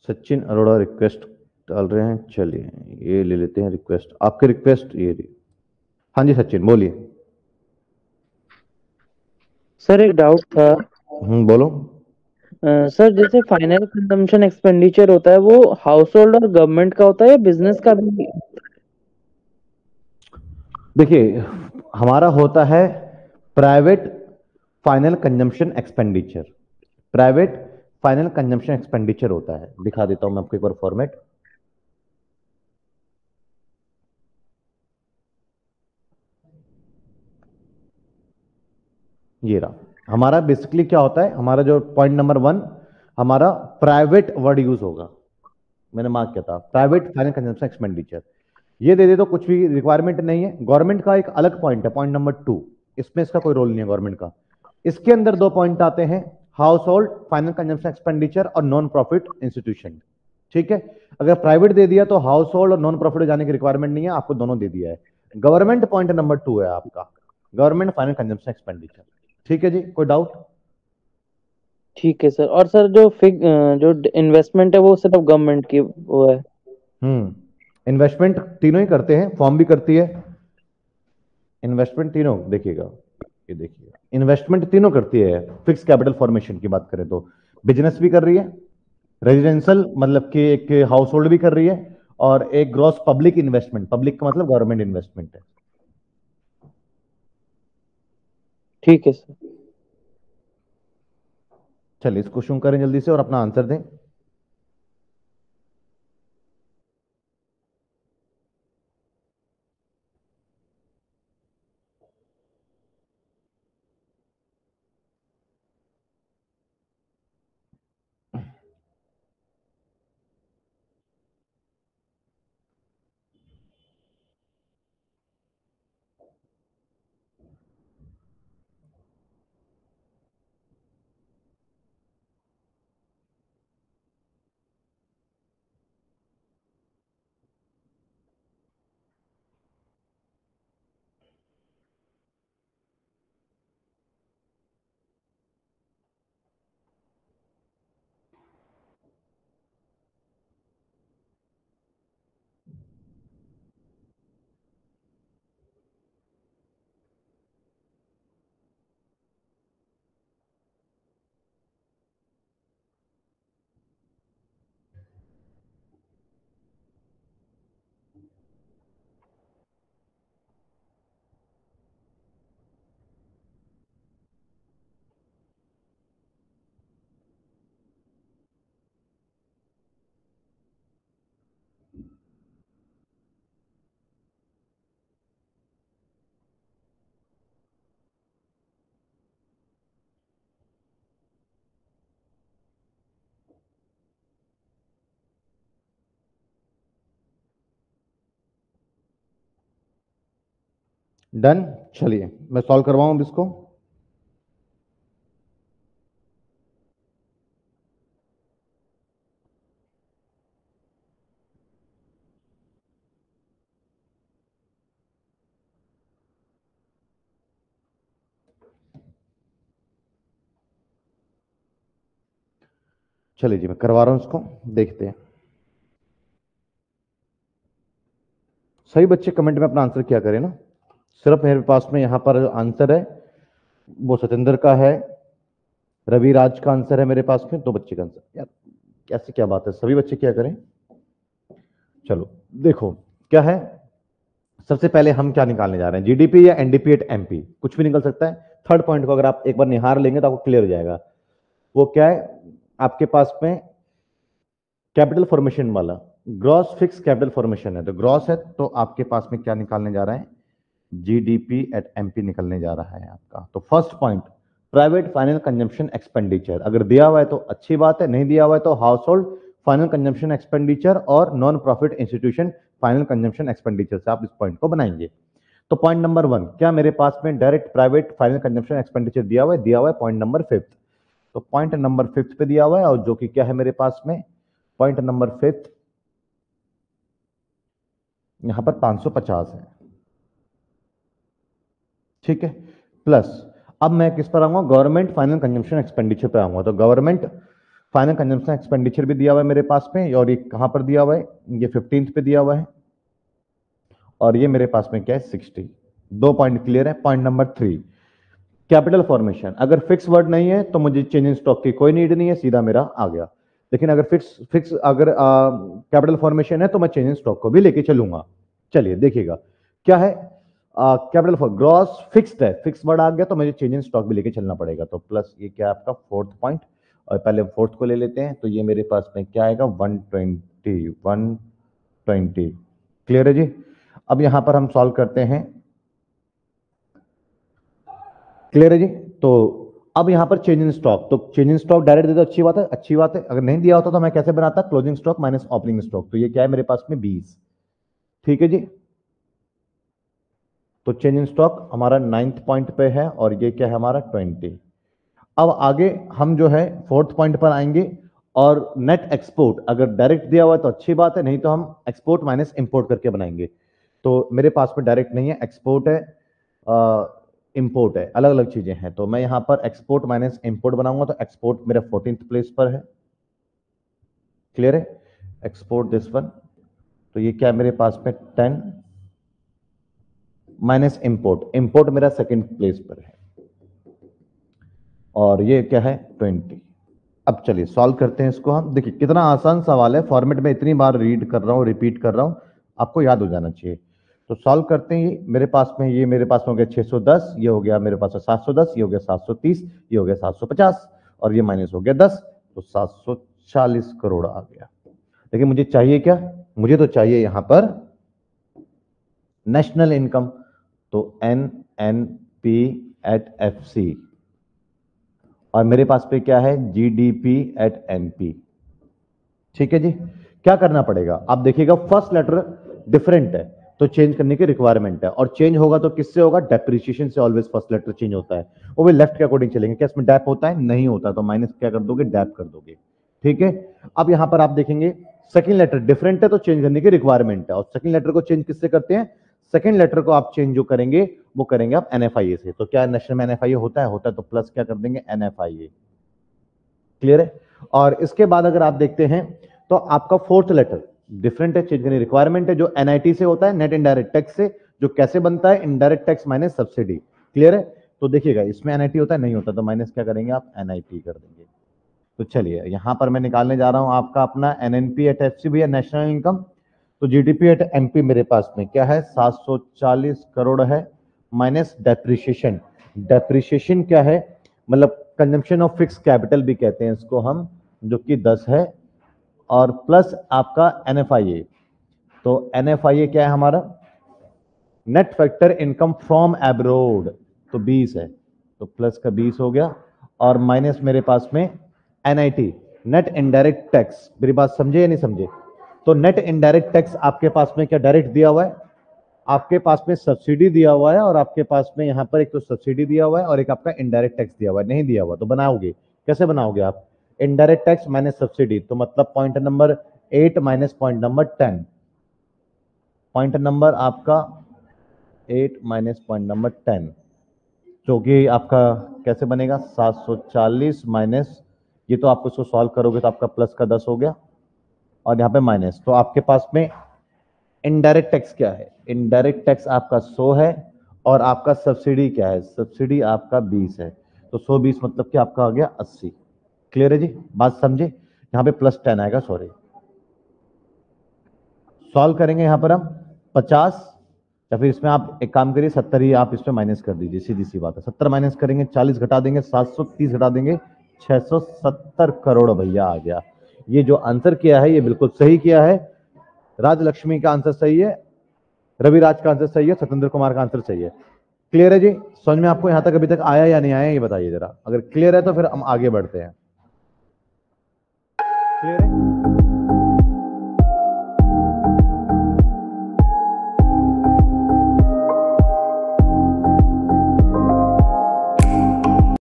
Sachin Arora request डाल रहे हैं, चलिए ये ले लेते हैं रिक्वेस्ट, आपकी रिक्वेस्ट ये रही। हाँ जी सचिन बोलिए। सर एक डाउट था। बोलो। सर जैसे फाइनल कंजम्पशन एक्सपेंडिचर होता है वो हाउस होल्ड और गवर्नमेंट का होता है या बिजनेस का भी? देखिए, हमारा होता है private final consumption expenditure. Private final consumption expenditure होता है, दिखा देता हूं मैं आपको एक बार फॉर्मेट। ये रहा हमारा। बेसिकली क्या होता है हमारा जो पॉइंट नंबर 1, हमारा प्राइवेट वर्ड यूज होगा। मैंने मार्क किया था प्राइवेट फाइनल कंजम्पशन एक्सपेंडिचर। ये दे दे तो कुछ भी रिक्वायरमेंट नहीं है। गवर्नमेंट का एक अलग पॉइंट है, पॉइंट नंबर 2। इसमें इसका कोई रोल नहीं है गवर्नमेंट का। इसके अंदर दो पॉइंट आते हैं, house hold final consumption expenditure और नॉन प्रॉफिट इंस्टीट्यूशन। ठीक है। अगर प्राइवेट दे दिया तो हाउस होल्ड और नॉन प्रॉफिट जाने की रिक्वायरमेंट नहीं है, आपको दोनों दे दिया है। गवर्नमेंट पॉइंट नंबर 2 है आपका, गवर्नमेंट फाइनल कंजम्पशन एक्सपेंडिचर। ठीक है जी, कोई डाउट? ठीक है सर। और सर जो इन्वेस्टमेंट है वो सिर्फ गवर्नमेंट की वो है? इन्वेस्टमेंट तीनों ही करते हैं, फॉर्म भी करती है। इन्वेस्टमेंट तीनों देखिएगा, ये देखिएगा इन्वेस्टमेंट तीनों करती है। फिक्स कैपिटल फॉर्मेशन की बात करें तो बिजनेस भी कर रही है, रेजिडेंशियल मतलब कि एक हाउस होल्ड भी कर रही है, और एक ग्रॉस पब्लिक इन्वेस्टमेंट, पब्लिक का मतलब गवर्नमेंट इन्वेस्टमेंट है। ठीक है सर। चलिए इसको शुरू करें जल्दी से और अपना आंसर दें। डन। चलिए मैं सॉल्व करवाऊं अब इसको। चलिए जी मैं करवा रहा हूं इसको, देखते हैं। सही बच्चे कमेंट में अपना आंसर क्या करें ना। सिर्फ मेरे पास में यहां पर आंसर है वो सतेंद्र का है, रवि राज का आंसर है मेरे पास में, दो बच्चे का आंसर। यार कैसे, क्या बात है, सभी बच्चे क्या करें। चलो देखो क्या है। सबसे पहले हम क्या निकालने जा रहे हैं, जीडीपी या एनडीपी एट एमपी, कुछ भी निकल सकता है। थर्ड पॉइंट को अगर आप एक बार निहार लेंगे तो आपको क्लियर हो जाएगा। वो क्या है आपके पास में, कैपिटल फॉर्मेशन वाला, ग्रॉस फिक्स कैपिटल फॉर्मेशन है। तो ग्रॉस है तो आपके पास में क्या निकालने जा रहा है, जीडीपी एट एमपी निकलने जा रहा है आपका। तो first point private final consumption expenditure, अगर दिया हुआ है तो अच्छी बात है, नहीं दिया हुआ है तो household final consumption expenditure और non profit institution final consumption expenditure से आप इस पॉइंट को बनाएंगे। तो पॉइंट नंबर 1 क्या मेरे पास में direct private final consumption expenditure दिया हुआ है, दिया हुआ है पॉइंट नंबर 5। तो पॉइंट नंबर 5 पे दिया हुआ है, और जो कि क्या है मेरे पास में, पॉइंट नंबर 5 यहां पर 550 है। ठीक है। प्लस अब मैं किस पर आऊंगा, गवर्नमेंट फाइनल कंजम्पशन एक्सपेंडिचर पे आऊंगा। तो गवर्नमेंट फाइनल कंजम्पशन एक्सपेंडिचर भी दिया हुआ है मेरे पास में, और ये कहां पर दिया हुआ है, ये 15th पे दिया हुआ है, और ये मेरे पास में क्या है 60। 2 पॉइंट क्लियर है। Point number 3, capital formation. अगर फिक्स वर्ड नहीं है तो मुझे चेंज इन स्टॉक की कोई नीड नहीं है, सीधा मेरा आ गया। लेकिन अगर फिक्स अगर कैपिटल फॉर्मेशन है तो मैं चेंज इन स्टॉक को भी लेके चलूंगा। चलिए देखिएगा क्या है, कैपिटल फॉर ग्रॉस फिक्स्ड है, फिक्स वर्ड आ गया तो मुझे चेंज इन स्टॉक भी लेके चलना पड़ेगा। तो प्लस ये क्या है आपका 4th पॉइंट, और पहले 4th को ले लेते हैं, तो ये मेरे पास में क्या आएगा 120। क्लियर है जी। अब यहां पर हम सॉल्व करते हैं। क्लियर है जी। तो अब यहां पर चेंज इन स्टॉक, तो चेंज इन स्टॉक डायरेक्ट दे दो, अच्छी बात है, अच्छी बात है। अगर नहीं दिया होता तो मैं कैसे बनाता, closing stock minus opening stock. तो ये क्या है मेरे पास में 20। ठीक है जी। तो चेंज इन स्टॉक हमारा 9th पॉइंट पे है, और ये क्या है हमारा 20। अब आगे हम जो है 4th पॉइंट पर आएंगे, और नेट एक्सपोर्ट अगर डायरेक्ट दिया हुआ है तो अच्छी बात है, नहीं तो हम एक्सपोर्ट माइनस इंपोर्ट करके बनाएंगे। तो मेरे पास में डायरेक्ट नहीं है, एक्सपोर्ट है, इंपोर्ट है, अलग अलग चीजें हैं। तो मैं यहां पर एक्सपोर्ट माइनस इंपोर्ट बनाऊंगा, तो एक्सपोर्ट मेरा 14th प्लेस पर है। क्लियर है, एक्सपोर्ट दिस वन। तो ये क्या है मेरे पास में 10 माइनस इंपोर्ट, इंपोर्ट मेरा 2nd प्लेस पर है, और ये क्या है 20। अब चलिए सॉल्व करते हैं इसको हम। देखिए कितना आसान सवाल है, फॉर्मेट में इतनी बार रीड कर रहा हूं, रिपीट कर रहा हूं, आपको याद हो जाना चाहिए। तो सॉल्व करते हैं। ये मेरे पास में हो गया 610, ये हो गया मेरे पास 710, ये हो गया 730, ये हो गया 750, और ये माइनस हो गया 10, तो 740 करोड़ आ गया। लेकिन मुझे चाहिए क्या, मुझे तो चाहिए यहां पर नेशनल इनकम। तो NNP एट FC, और मेरे पास पे क्या है GDP एट MP। ठीक है जी। क्या करना पड़ेगा, आप देखिएगा फर्स्ट लेटर डिफरेंट है तो चेंज करने की रिक्वायरमेंट है, और चेंज होगा तो किससे होगा, डेप्रिसिएशन से ऑलवेज फर्स्ट लेटर चेंज होता है। वो भी लेफ्ट के अकॉर्डिंग चलेंगे। क्या इसमें डैप होता है, नहीं होता, तो माइनस क्या कर दोगे, डैप कर दोगे। ठीक है। अब यहां पर आप देखेंगे सेकंड लेटर डिफरेंट है तो चेंज करने की रिक्वायरमेंट है, और सेकंड लेटर को चेंज किससे करते हैं, सेकंड लेटर को आप चेंज जो करेंगे वो करेंगे आप NFIA से। तो क्या नेशनल में NFIA होता है, होता है, तो प्लस क्या कर देंगे NFIA। क्लियर है। और इसके बाद अगर आप देखते हैं तो आपका 4th लेटर डिफरेंट है, चेंज करने रिक्वायरमेंट है, जो NIT से होता है, नेट इनडायरेक्ट टैक्स से, जो कैसे बनता है, indirect tax minus subsidy. Clear है। तो देखिएगा इसमें NIT होता है, नहीं होता, तो माइनस क्या करेंगे आप NIT कर देंगे। तो चलिए यहां पर मैं निकालने जा रहा हूं आपका अपना NNP एट FC भी है, नेशनल इनकम। तो GDP एट MP मेरे पास में क्या है 740 करोड़ है, माइनस डेप्रिसिएशन। डेप्रिसिएशन क्या है, मतलब कंजम्पशन ऑफ फिक्स कैपिटल भी कहते हैं इसको हम, जो कि 10 है, और प्लस आपका NFIA। तो NFIA क्या है हमारा, net factor income from abroad, तो 20 है, तो प्लस का 20 हो गया, और माइनस मेरे पास में NIT नेट इनडायरेक्ट टैक्स। मेरी बात समझे या नहीं समझे। तो नेट इनडायरेक्ट टैक्स आपके पास में क्या डायरेक्ट दिया हुआ है, आपके पास में सब्सिडी दिया हुआ है, और आपके पास में यहां पर एक तो सब्सिडी दिया हुआ है और एक आपका इनडायरेक्ट टैक्स दिया हुआ है। नहीं दिया हुआ तो बनाओगे कैसे, बनाओगे आप इनडायरेक्ट टैक्स माइनस सब्सिडी, तो मतलब point number 8 minus point number 10, point number आपका 8 माइनस पॉइंट नंबर 10, जो कि आपका कैसे बनेगा 740 माइनस, ये तो आप उसको सॉल्व करोगे तो आपका प्लस का 10 हो गया, और यहाँ पे माइनस। तो आपके पास में इनडायरेक्ट टैक्स क्या है, इनडायरेक्ट टैक्स आपका 100 है, और आपका सब्सिडी क्या है, सब्सिडी आपका 20 है। तो 120 मतलब कि आपका आ गया 80। क्लियर है जी, बात समझे। यहाँ पे प्लस 10 आएगा, सॉरी। सॉल्व करेंगे यहाँ पर हम 50, या फिर इसमें आप एक काम करिए 70 ही आप इसमें माइनस कर दीजिए, सीधी सी बात है। 70 माइनस करेंगे, 40 घटा देंगे, 730 घटा देंगे, 670 करोड़ भैया आ गया। ये जो आंसर किया है ये बिल्कुल सही किया है। राजलक्ष्मी का आंसर सही है, रविराज का आंसर सही है, सत्येंद्र कुमार का आंसर सही है। क्लियर है जी। समझ में आपको यहां तक अभी तक आया या नहीं आया ये बताइए जरा। अगर क्लियर है तो फिर हम आगे बढ़ते हैं। क्लियर है।